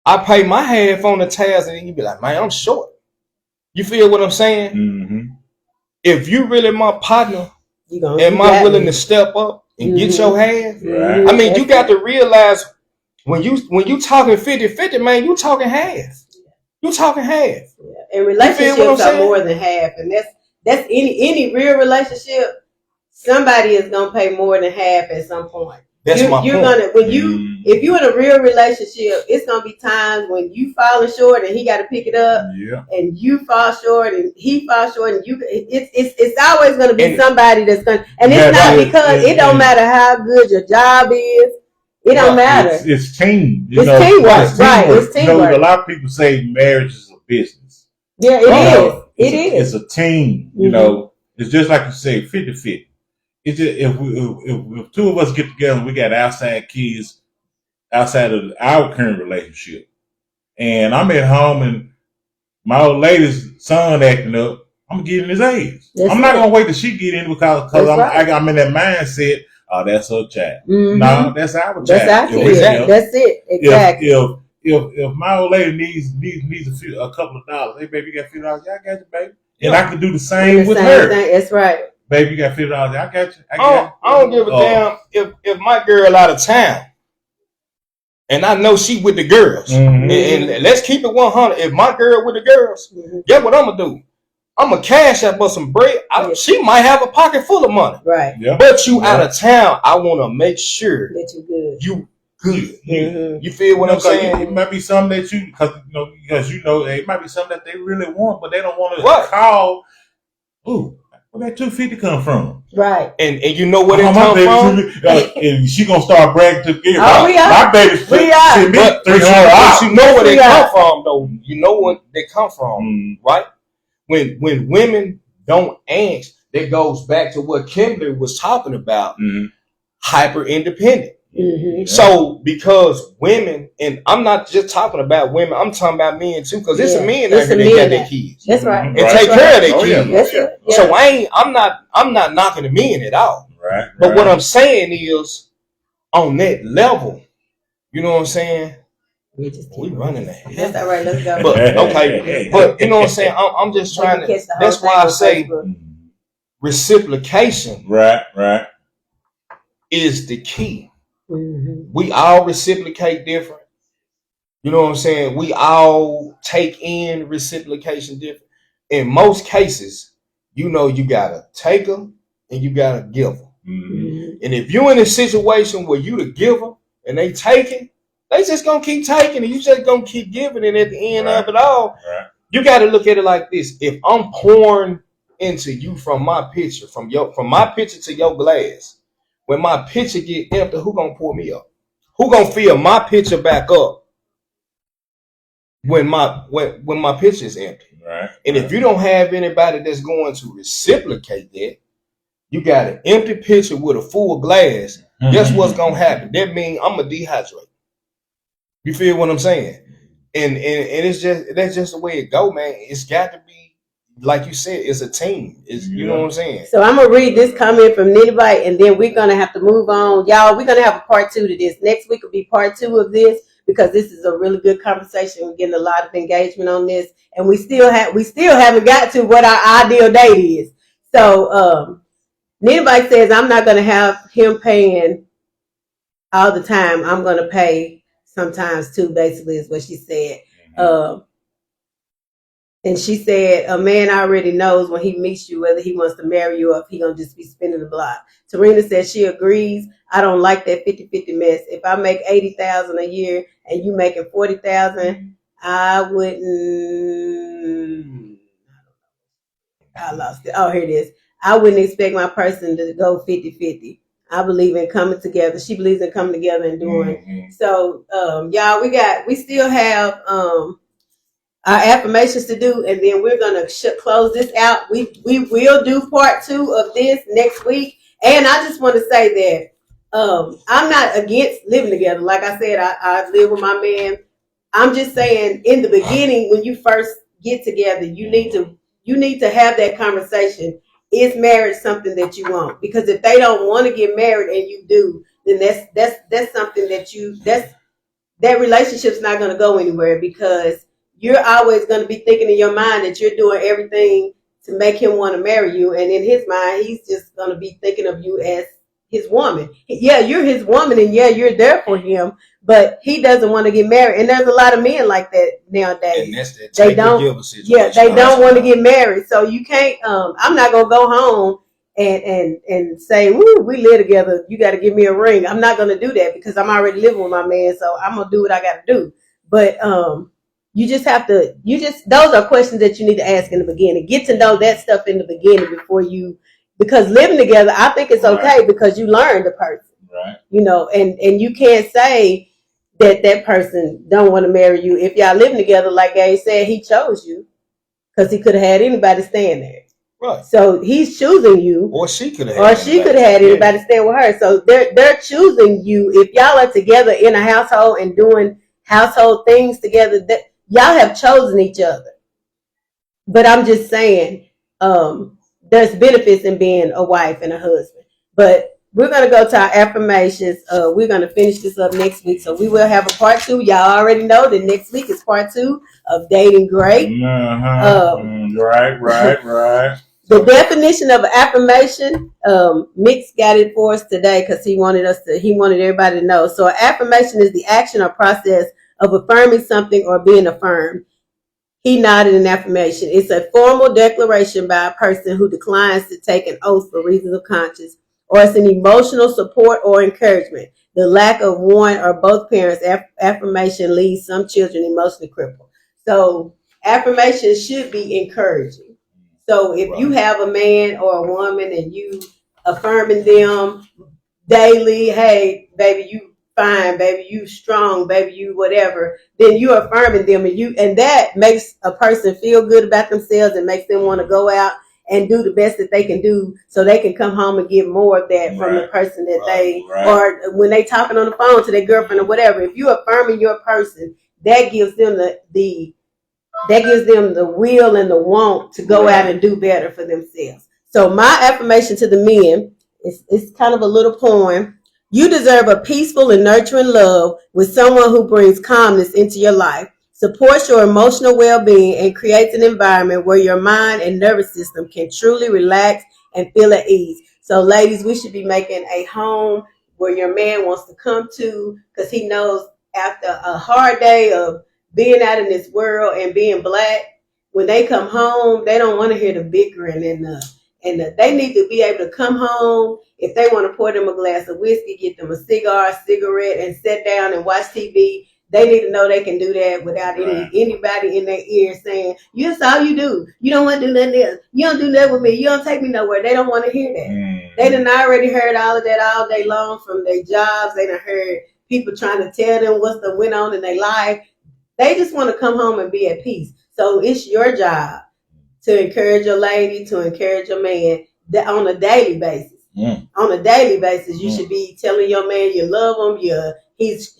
I pay my half on the tabs, and then you be like, man, I'm short. You feel what I'm saying? Mm-hmm. If you really my partner, am I willing to step up and get your half? Right. I mean, you got to realize when you talking 50-50, man, you talking half. You talking half. Yeah. And relationships are more than half, and that's any real relationship. Somebody is gonna pay more than half at some point. You're gonna if you're in a real relationship, it's gonna be times when you falling short and he got to pick it up, and you fall short and he falls short, and it's always gonna be somebody that's gonna, and it's not because it don't matter how good your job is. It don't matter. It's team. It's teamwork, right? It's teamwork. A lot of people say marriage is a business. Yeah, it is. It's a team. You know, it's just like you say, 50-50. It's just, if two of us get together and we got outside kids outside of our current relationship, and I'm at home and my old lady's son acting up, I'm getting his age. I'm not gonna wait till she get in because I'm in that mindset. Oh, that's her child. Mm-hmm. No, that's our child. That's it. Exactly. If my old lady needs a couple of dollars, hey baby, you got $50? Yeah, I got you, baby. And I can do the same with her. That's right. Baby, you got $50? I got you. I don't give a damn if my girl out of town, and I know she with the girls. Mm-hmm. And let's keep it 100. If my girl with the girls, guess what I'm gonna do? I'm gonna cash out for some bread. She might have a pocket full of money, right? Yeah. But you out of town, I want to make sure that you good. You good. You feel what I'm saying? It might be something that because it might be something that they really want, but they don't want to call. Ooh, where that $250 come from? Right. And you know where it come from? And she gonna start bragging to the my baby sent me $300. But you know where they come from, though. You know where they come from, right? When women don't ask, that goes back to what Kimberly was talking about, hyper independent. Mm-hmm. So because women, and I'm not just talking about women, I'm talking about men too, because it's a men out here that got their kids. That's right. And take care of their kids. That's right. Yeah. So I'm not knocking the men at all. Right. But what I'm saying is, on that level, you know what I'm saying? We running ahead. That's all right. Let's go. But okay, but you know what I'm saying? I'm just trying to. That's why I say reciprocation. Right. Is the key. Mm-hmm. We all reciprocate different. You know what I'm saying? We all take in reciprocation different. In most cases, you gotta take them and you gotta give them. Mm-hmm. And if you're in a situation where you the giver and they taking, they just gonna keep taking, and you just gonna keep giving. And at the end of it all, you got to look at it like this: if I'm pouring into you from my pitcher, from my pitcher to your glass, when my pitcher get empty, who gonna pour me up? Who gonna fill my pitcher back up when my pitcher is empty? Right. And if you don't have anybody that's going to reciprocate that, you got an empty pitcher with a full glass. Mm-hmm. Guess what's gonna happen? That means I'm gonna dehydrate. You feel what I'm saying? And that's just the way it go, man. It's got to be, like you said, it's a team. You know what I'm saying? So I'm gonna read this comment from Nitty, and then we're gonna have to move on. Y'all, we're gonna have a part 2 to this. Next week will be part 2 of this, because this is a really good conversation. We're getting a lot of engagement on this, and we still haven't got to what our ideal date is. So Nitty says, I'm not gonna have him paying all the time. I'm gonna pay sometimes too, basically, is what she said. And she said, a man already knows when he meets you whether he wants to marry you or if he gonna just be spinning the block. Tarina says she agrees. I don't like that 50-50 mess. If I make $80,000 a year and you making $40,000, I wouldn't. I lost it. Oh, here it is. I wouldn't expect my person to go 50-50. I believe in coming together. She believes in coming together and doing. Mm-hmm. So, y'all, we still have our affirmations to do, and then we're gonna close this out. We will do part 2 of this next week. And I just want to say that I'm not against living together. Like I said, I live with my man. I'm just saying, in the beginning, when you first get together, you need to have that conversation. Is marriage something that you want? Because if they don't want to get married and you do, then that's something that relationship's not going to go anywhere, because you're always going to be thinking in your mind that you're doing everything to make him want to marry you. And in his mind, he's just going to be thinking of you as his woman. Yeah, you're his woman, and yeah, you're there for him, but he doesn't want to get married. And there's a lot of men like that nowadays. And that's that they don't want to get married. So you can't, I'm not going to go home and say, woo, we live together, you got to give me a ring. I'm not going to do that, because I'm already living with my man, so I'm going to do what I got to do. But you just have to, those are questions that you need to ask in the beginning. Get to know that stuff in the beginning before you, because living together, I think it's okay, because you learn the person. Right. You know, and you can't say that person don't want to marry you. If y'all living together, like Gabe said, he chose you, because he could have had anybody staying there. Right. So he's choosing you, or she could have had anybody staying with her. So they're choosing you. If y'all are together in a household and doing household things together, that y'all have chosen each other. But I'm just saying, there's benefits in being a wife and a husband. But we're going to go to our affirmations. We're going to finish this up next week. So we will have a part 2. Y'all already know that next week is part 2 of Dating Great. Right. The definition of an affirmation, Mix got it for us today, because he wanted everybody to know. So an affirmation is the action or process of affirming something or being affirmed. He nodded in affirmation. It's a formal declaration by a person who declines to take an oath for reasons of conscience, or it's an emotional support or encouragement. The lack of one or both parents' affirmation leaves some children emotionally crippled. So affirmations should be encouraging. So if you have a man or a woman and you affirming them daily, hey, baby, you fine, baby, you strong, baby, you whatever, then you're affirming them, and that makes a person feel good about themselves and makes them want to go out and do the best that they can do, so they can come home and get more of that from the person that or when they talking on the phone to their girlfriend or whatever. If you're affirming your person, that gives them the will and the want to go out and do better for themselves. So my affirmation to the men is kind of a little poem. You deserve a peaceful and nurturing love with someone who brings calmness into your life, supports your emotional well-being, and creates an environment where your mind and nervous system can truly relax and feel at ease. So ladies, we should be making a home where your man wants to come to, because he knows after a hard day of being out in this world and being black, when they come home, they don't want to hear the bickering and they need to be able to come home. If they want to pour them a glass of whiskey, get them a cigarette, and sit down and watch TV, they need to know they can do that without anybody in their ear saying, "That's all you do. You don't want to do nothing else. You don't do nothing with me. You don't take me nowhere." They don't want to hear that. They done already heard all of that all day long from their jobs. They done heard people trying to tell them what's the went on in their life. They just want to come home and be at peace. So it's your job to encourage your lady, to encourage your man on a daily basis. On a daily basis, you should be telling your man you love him. He's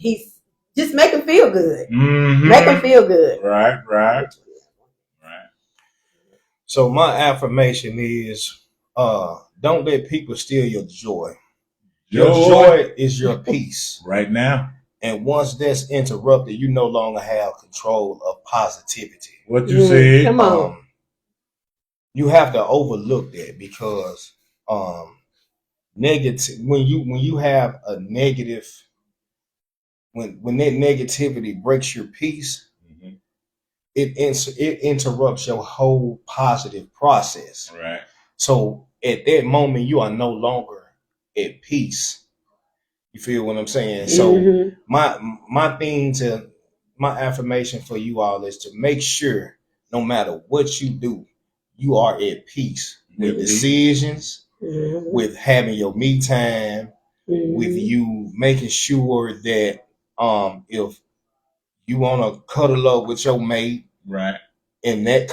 just make him feel good. Make him feel good. Right. So my affirmation is, don't let people steal your joy. Your joy is your peace. Right now. And once that's interrupted, you no longer have control of positivity. What you said. Come on. You have to overlook that, because negative when you have a negative, when that negativity breaks your peace, it interrupts your whole positive process. Right. So at that moment, you are no longer at peace. You feel what I'm saying? So my affirmation for you all is to make sure, no matter what you do, you are at peace with decisions, with having your me time, with you making sure that if you want to cuddle up with your mate, right, and that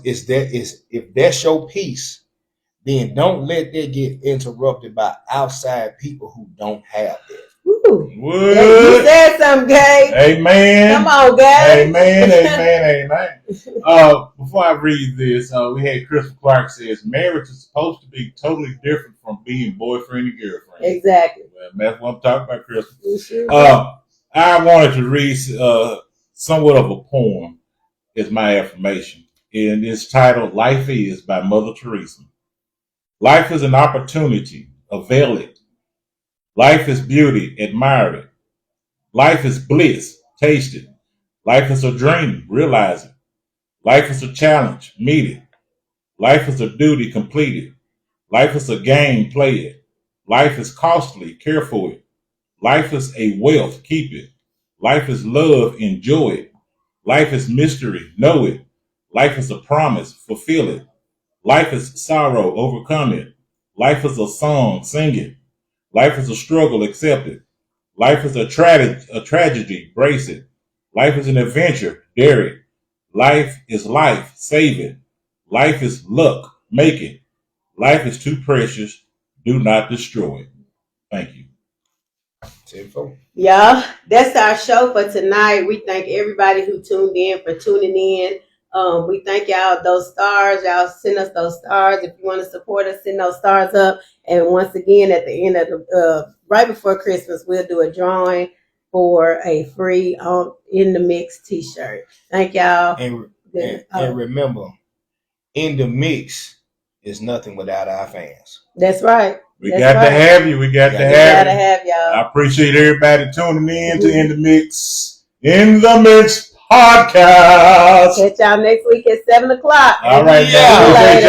if that's your peace, then don't let that get interrupted by outside people who don't have that. You said something, Gabe. Amen. Come on, Gabe. Amen. Before I read this, we had Crystal Clark says marriage is supposed to be totally different from being boyfriend and girlfriend. Exactly. Well, that's what I'm talking about, Crystal. I wanted to read somewhat of a poem as my affirmation, and it's titled "Life Is" by Mother Teresa. Life is an opportunity. Avail it. Life is beauty. Admire it. Life is bliss. Taste it. Life is a dream. Realize it. Life is a challenge. Meet it. Life is a duty. Complete it. Life is a game. Play it. Life is costly. Care for it. Life is a wealth. Keep it. Life is love. Enjoy it. Life is mystery. Know it. Life is a promise. Fulfill it. Life is sorrow. Overcome it. Life is a song. Sing it. Life is a struggle. Accept it. Life is a tragedy. Brace it. Life is an adventure. Dare it. Life is life. Save it. Life is luck. Make it. Life is too precious. Do not destroy it. Thank you. Y'all, that's our show for tonight. We thank everybody who tuned in for tuning in. We thank y'all. Those stars, y'all send us those stars. If you want to support us, send those stars up. And once again, at the end of the right before Christmas, we'll do a drawing for a free In the Mix t-shirt. Thank y'all. And remember, In the Mix is nothing without our fans. That's right. We got to have you. We got to have y'all. I appreciate everybody tuning in to In the Mix. In the Mix podcast. Catch y'all next week at 7:00. All right. Yeah.